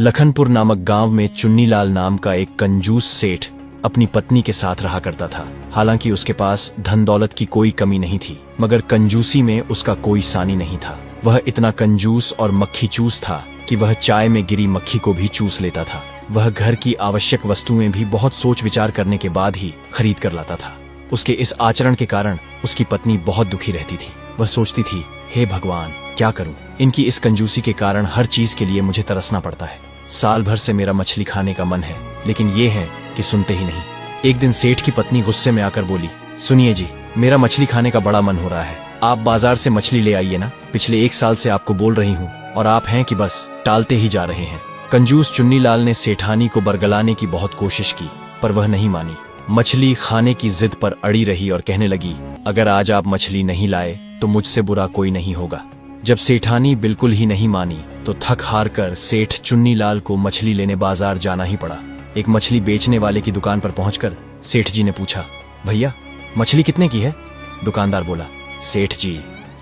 लखनपुर नामक गांव में चुन्नीलाल नाम का एक कंजूस सेठ अपनी पत्नी के साथ रहा करता था। हालांकि उसके पास धन दौलत की कोई कमी नहीं थी, मगर कंजूसी में उसका कोई सानी नहीं था। वह इतना कंजूस और मक्खी चूस था कि वह चाय में गिरी मक्खी को भी चूस लेता था। वह घर की आवश्यक वस्तुएं भी बहुत सोच विचार करने के बाद ही खरीद कर लाता था। उसके इस आचरण के कारण उसकी पत्नी बहुत दुखी रहती थी। वह सोचती थी, हे भगवान, क्या करूं? इनकी इस कंजूसी के कारण हर चीज के लिए मुझे तरसना पड़ता है। साल भर से मेरा मछली खाने का मन है, लेकिन ये है कि सुनते ही नहीं। एक दिन सेठ की पत्नी गुस्से में आकर बोली, सुनिए जी, मेरा मछली खाने का बड़ा मन हो रहा है। आप बाजार से मछली ले आइए ना। पिछले 1 साल से आपको बोल रही हूँ और आप हैं कि बस टालते ही जा रहे हैं। कंजूस चुन्नीलाल ने सेठानी को बरगलाने की बहुत कोशिश की, पर वह नहीं मानी। मछली खाने की जिद पर अड़ी रही और कहने लगी, अगर आज आप मछली नहीं लाए तो मुझसे बुरा कोई नहीं होगा। जब सेठानी बिल्कुल ही नहीं मानी तो थक हार कर सेठ चुन्नीलाल को मछली लेने बाजार जाना ही पड़ा। एक मछली बेचने वाले की दुकान पर पहुंचकर सेठ जी ने पूछा, भैया मछली कितने की है? दुकानदार बोला, सेठ जी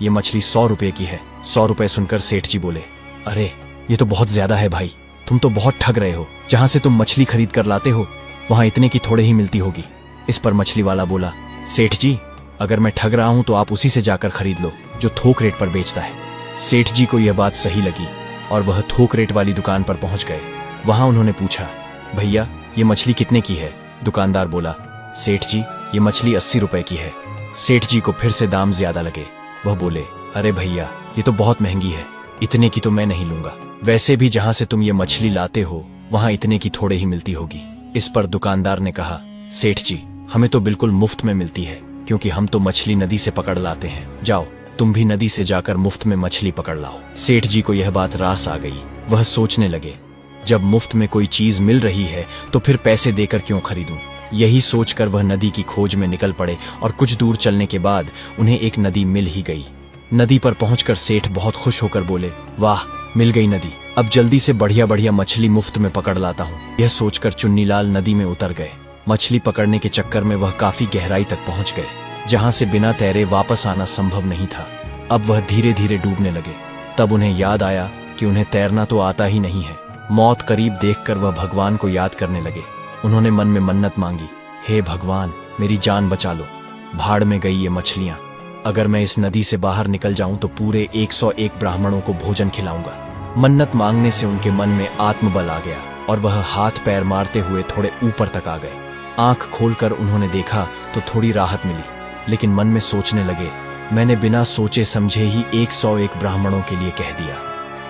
ये मछली 100 रुपए की है। 100 रुपए सुनकर सेठ जी बोले, अरे ये तो बहुत ज्यादा है भाई, तुम तो बहुत ठग रहे हो। जहां से तुम मछली खरीद कर लाते हो वहां इतने की थोड़े ही मिलती होगी। इस पर मछली वाला बोला, सेठ जी अगर मैं ठग रहा हूं तो आप उसी से जाकर खरीद लो जो थोक रेट पर बेचता है। सेठ जी को यह बात सही लगी और वह थोक रेट वाली दुकान पर पहुंच गए। वहां उन्होंने पूछा, भैया ये मछली कितने की है? दुकानदार बोला, सेठ जी ये मछली 80 रुपए की है। सेठ जी को फिर से दाम ज्यादा लगे। वह बोले, अरे भैया ये तो बहुत महंगी है, इतने की तो मैं नहीं लूंगा। वैसे भी जहां से तुम ये मछली लाते हो वहां इतने की थोड़े ही मिलती होगी। इस पर दुकानदार ने कहा, सेठ जी हमें तो बिल्कुल मुफ्त में मिलती है, क्योंकि हम तो मछली नदी से पकड़ लाते हैं। जाओ तुम भी नदी से जाकर मुफ्त में मछली पकड़ लाओ। सेठ जी को यह बात रास आ गई। वह सोचने लगे, जब मुफ्त में कोई चीज मिल रही है तो फिर पैसे देकर क्यों खरीदूं? यही सोचकर वह नदी की खोज में निकल पड़े और कुछ दूर चलने के बाद उन्हें एक नदी मिल ही गई। नदी पर पहुंचकर सेठ बहुत खुश होकर बोले, वाह मिल गई नदी, अब जल्दी से बढ़िया बढ़िया मछली मुफ्त में पकड़ लाता हूँ। यह सोचकर चुन्नीलाल नदी में उतर गए। मछली पकड़ने के चक्कर में वह काफी गहराई तक पहुंच गए, जहां से बिना तैरे वापस आना संभव नहीं था। अब वह धीरे धीरे डूबने लगे। तब उन्हें याद आया कि उन्हें तैरना तो आता ही नहीं है। मौत करीब देखकर वह भगवान को याद करने लगे। उन्होंने मन में मन्नत मांगी, हे भगवान मेरी जान बचा लो। भाड़ में गई ये मछलियां, अगर मैं इस नदी से बाहर निकल जाऊं तो पूरे 101 ब्राह्मणों को भोजन खिलाऊंगा। मन्नत मांगने से उनके मन में आत्मबल आ गया और वह हाथ पैर मारते हुए थोड़े ऊपर तक आ गए। आंख खोलकर उन्होंने देखा तो थोड़ी राहत मिली, लेकिन मन में सोचने लगे, मैंने बिना सोचे समझे ही 101 ब्राह्मणों के लिए कह दिया।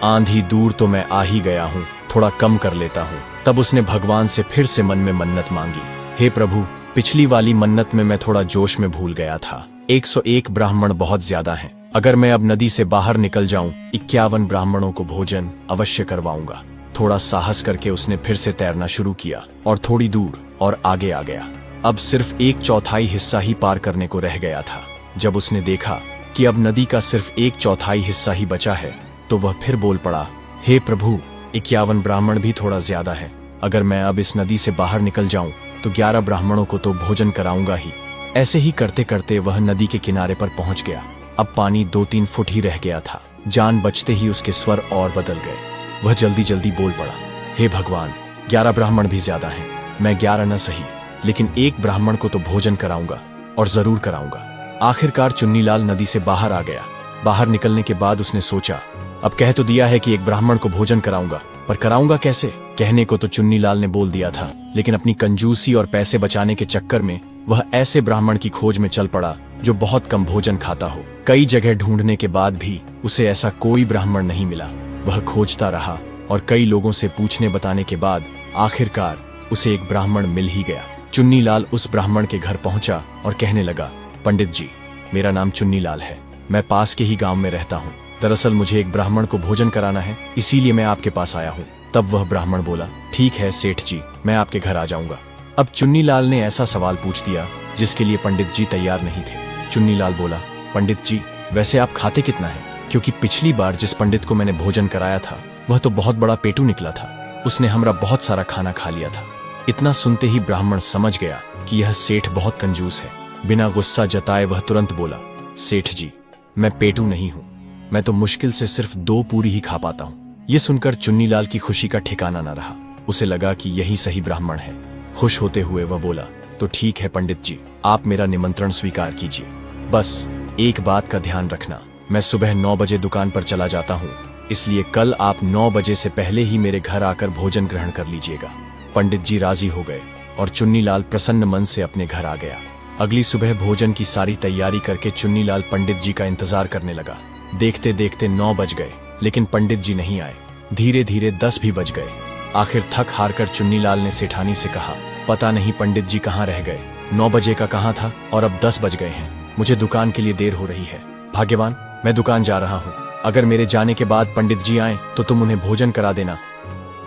आंधी दूर तो मैं आ ही गया हूँ, थोड़ा कम कर लेता हूँ। तब उसने भगवान से फिर से मन में मन्नत मांगी, हे प्रभु पिछली वाली मन्नत में मैं थोड़ा जोश में भूल गया था। 101 ब्राह्मण बहुत ज्यादा हैं। अगर मैं अब नदी से बाहर निकल जाऊं 51 ब्राह्मणों को भोजन अवश्य करवाऊंगा। थोड़ा साहस करके उसने फिर से तैरना शुरू किया और थोड़ी दूर और आगे आ गया। अब सिर्फ 1/4 हिस्सा ही पार करने को रह गया था। जब उसने देखा कि अब नदी का सिर्फ 1/4 हिस्सा ही बचा है तो वह फिर बोल पड़ा, हे प्रभु 51 ब्राह्मण भी थोड़ा ज्यादा है। अगर मैं अब इस नदी से बाहर निकल जाऊं तो 11 ब्राह्मणों को तो भोजन कराऊंगा ही। ऐसे ही करते करते वह नदी के किनारे पर पहुंच गया। अब पानी 2-3 फुट ही रह गया था। जान बचते ही उसके स्वर और बदल गए। वह जल्दी जल्दी बोल पड़ा, हे भगवान 11 ब्राह्मण भी ज्यादा हैं। मैं 11 न सही, लेकिन 1 ब्राह्मण को तो भोजन कराऊंगा और जरूर कराऊंगा। आखिरकार चुन्नीलाल नदी से बाहर आ गया। बाहर निकलने के बाद उसने सोचा, अब कह तो दिया है कि 1 ब्राह्मण को भोजन कराऊंगा, पर कराऊंगा कैसे? कहने को तो चुन्नीलाल ने बोल दिया था, लेकिन अपनी कंजूसी और पैसे बचाने के चक्कर में वह ऐसे ब्राह्मण की खोज में चल पड़ा जो बहुत कम भोजन खाता हो। कई जगह ढूंढने के बाद भी उसे ऐसा कोई ब्राह्मण नहीं मिला। वह खोजता रहा और कई लोगों से पूछने बताने के बाद आखिरकार उसे एक ब्राह्मण मिल ही गया। चुन्नीलाल उस ब्राह्मण के घर पहुंचा और कहने लगा, पंडित जी मेरा नाम चुन्नीलाल है, मैं पास के ही गांव में रहता हूँ। दरअसल मुझे एक ब्राह्मण को भोजन कराना है, इसीलिए मैं आपके पास आया हूँ। तब वह ब्राह्मण बोला, ठीक है सेठ जी, मैं आपके घर आ जाऊंगा। अब चुन्नीलाल ने ऐसा सवाल पूछ दिया जिसके लिए पंडित जी तैयार नहीं थे। चुन्नीलाल बोला, पंडित जी वैसे आप खाते कितना है? क्योंकि पिछली बार जिस पंडित को मैंने भोजन कराया था वह तो बहुत बड़ा पेटू निकला था, उसने हमरा बहुत सारा खाना खा लिया था। इतना सुनते ही ब्राह्मण समझ गया कि यह सेठ बहुत कंजूस है। बिना गुस्सा जताए वह तुरंत बोला, सेठ जी मैं पेटू नहीं हूँ, मैं तो मुश्किल से सिर्फ 2 पूरी ही खा पाता हूँ। ये सुनकर चुन्नीलाल की खुशी का ठिकाना न रहा। उसे लगा कि यही सही ब्राह्मण है। खुश होते हुए वह बोला, तो ठीक है पंडित जी, आप मेरा निमंत्रण स्वीकार कीजिए। बस एक बात का ध्यान रखना, मैं सुबह 9 बजे दुकान पर चला जाता हूँ, इसलिए कल आप 9 बजे से पहले ही मेरे घर आकर भोजन ग्रहण कर लीजिएगा। पंडित जी राजी हो गए और चुन्नीलाल प्रसन्न मन से अपने घर आ गया। अगली सुबह भोजन की सारी तैयारी करके चुन्नीलाल पंडित जी का इंतजार करने लगा। देखते देखते 9 बज गए, लेकिन पंडित जी नहीं आए। धीरे धीरे 10 भी बज गए। आखिर थक हार कर चुन्नीलाल ने सेठानी से कहा, पता नहीं पंडित जी कहाँ रह गए। 9 बजे का कहाँ था और अब 10 बज गए हैं। मुझे दुकान के लिए देर हो रही है। भाग्यवान, मैं दुकान जा रहा हूँ। अगर मेरे जाने के बाद पंडित जी आए तो तुम उन्हें भोजन करा देना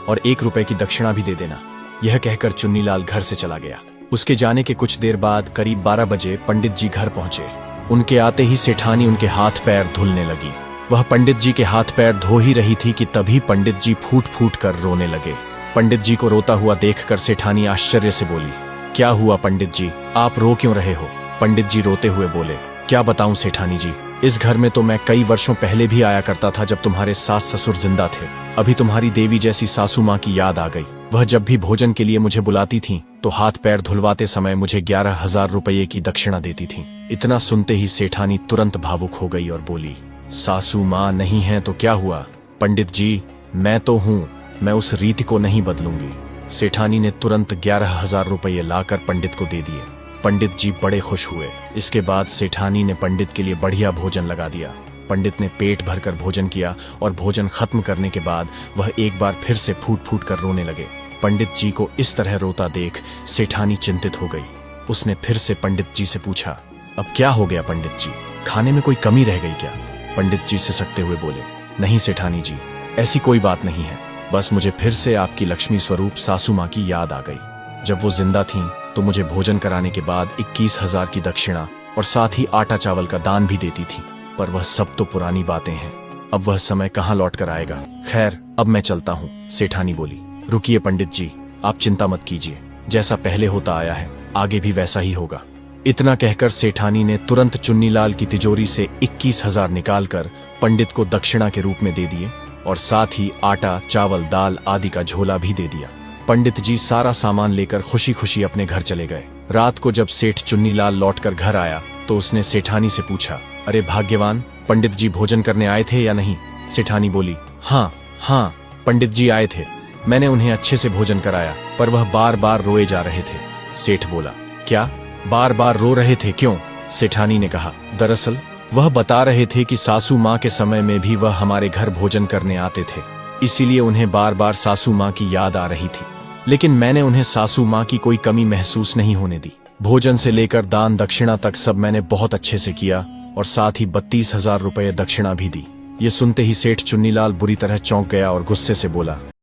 और 1 रुपए की दक्षिणा भी दे देना। यह कहकर चुन्नीलाल घर से चला गया। उसके जाने के कुछ देर बाद करीब 12 बजे पंडित जी घर पहुंचे। उनके आते ही सेठानी उनके हाथ पैर धुलने लगी। वह पंडित जी के हाथ पैर धो ही रही थी कि तभी पंडित जी फूट फूट कर रोने लगे। पंडित जी को रोता हुआ देखकर सेठानी आश्चर्य से बोली, क्या हुआ पंडित जी, आप रो क्यों रहे हो? पंडित जी रोते हुए बोले, क्या बताऊं सेठानी जी, इस घर में तो मैं कई वर्षों पहले भी आया करता था जब तुम्हारे सास ससुर जिंदा थे। अभी तुम्हारी देवी जैसी सासू माँ की याद आ गई। वह जब भी भोजन के लिए मुझे बुलाती थीं, तो हाथ पैर धुलवाते समय मुझे 11,000 रुपये की दक्षिणा देती थीं। इतना सुनते ही सेठानी तुरंत भावुक हो गई और बोली, सासू माँ नहीं है तो क्या हुआ? पंडित जी, मैं तो हूँ, मैं उस रीति को नहीं बदलूंगी। सेठानी ने तुरंत 11,000 रुपये लाकर पंडित को दे दिए। पंडित जी बड़े खुश हुए। इसके बाद सेठानी ने पंडित के लिए बढ़िया भोजन लगा दिया। पंडित ने पेट भरकर भोजन किया और भोजन खत्म करने के बाद वह एक बार फिर से फूट फूट कर रोने लगे। पंडित जी को इस तरह रोता देख सेठानी चिंतित हो गई। उसने फिर से पंडित जी से पूछा, अब क्या हो गया पंडित जी, खाने में कोई कमी रह गई क्या? पंडित जी सिसकते हुए बोले, नहीं सेठानी जी, ऐसी कोई बात नहीं है, बस मुझे फिर से आपकी लक्ष्मी स्वरूप सासू माँ की याद आ गई। जब वो जिंदा थीं तो मुझे भोजन कराने के बाद 21,000 की दक्षिणा और साथ ही आटा चावल का दान भी देती थी, पर वह सब तो पुरानी बातें हैं, अब वह समय कहाँ लौट कर आएगा। खैर, अब मैं चलता हूँ। सेठानी बोली, रुकिए पंडित जी, आप चिंता मत कीजिए, जैसा पहले होता आया है आगे भी वैसा ही होगा। इतना कहकर सेठानी ने तुरंत चुन्नीलाल की तिजोरी से 21,000 निकालकर पंडित को दक्षिणा के रूप में दे दिए और साथ ही आटा चावल दाल आदि का झोला भी दे दिया। पंडित जी सारा सामान लेकर खुशी खुशी अपने घर चले गए। रात को जब सेठ चुन्नीलाल लौटकर घर आया तो उसने सेठानी से पूछा, अरे भाग्यवान, पंडित जी भोजन करने आए थे या नहीं? सेठानी बोली, हाँ पंडित जी आए थे, मैंने उन्हें अच्छे से भोजन कराया, पर वह बार बार रोए जा रहे थे। सेठ बोला, क्या बार बार रो रहे थे, क्यों? सेठानी ने कहा, दरअसल वह बता रहे थे कि सासू माँ के समय में भी वह हमारे घर भोजन करने आते थे, इसीलिए उन्हें बार बार सासू माँ की याद आ रही थी, लेकिन मैंने उन्हें सासू माँ की कोई कमी महसूस नहीं होने दी। भोजन से लेकर दान दक्षिणा तक सब मैंने बहुत अच्छे से किया और साथ ही 32,000 रुपये दक्षिणा भी दी। ये सुनते ही सेठ चुन्नीलाल बुरी तरह चौंक गया और गुस्से से बोला,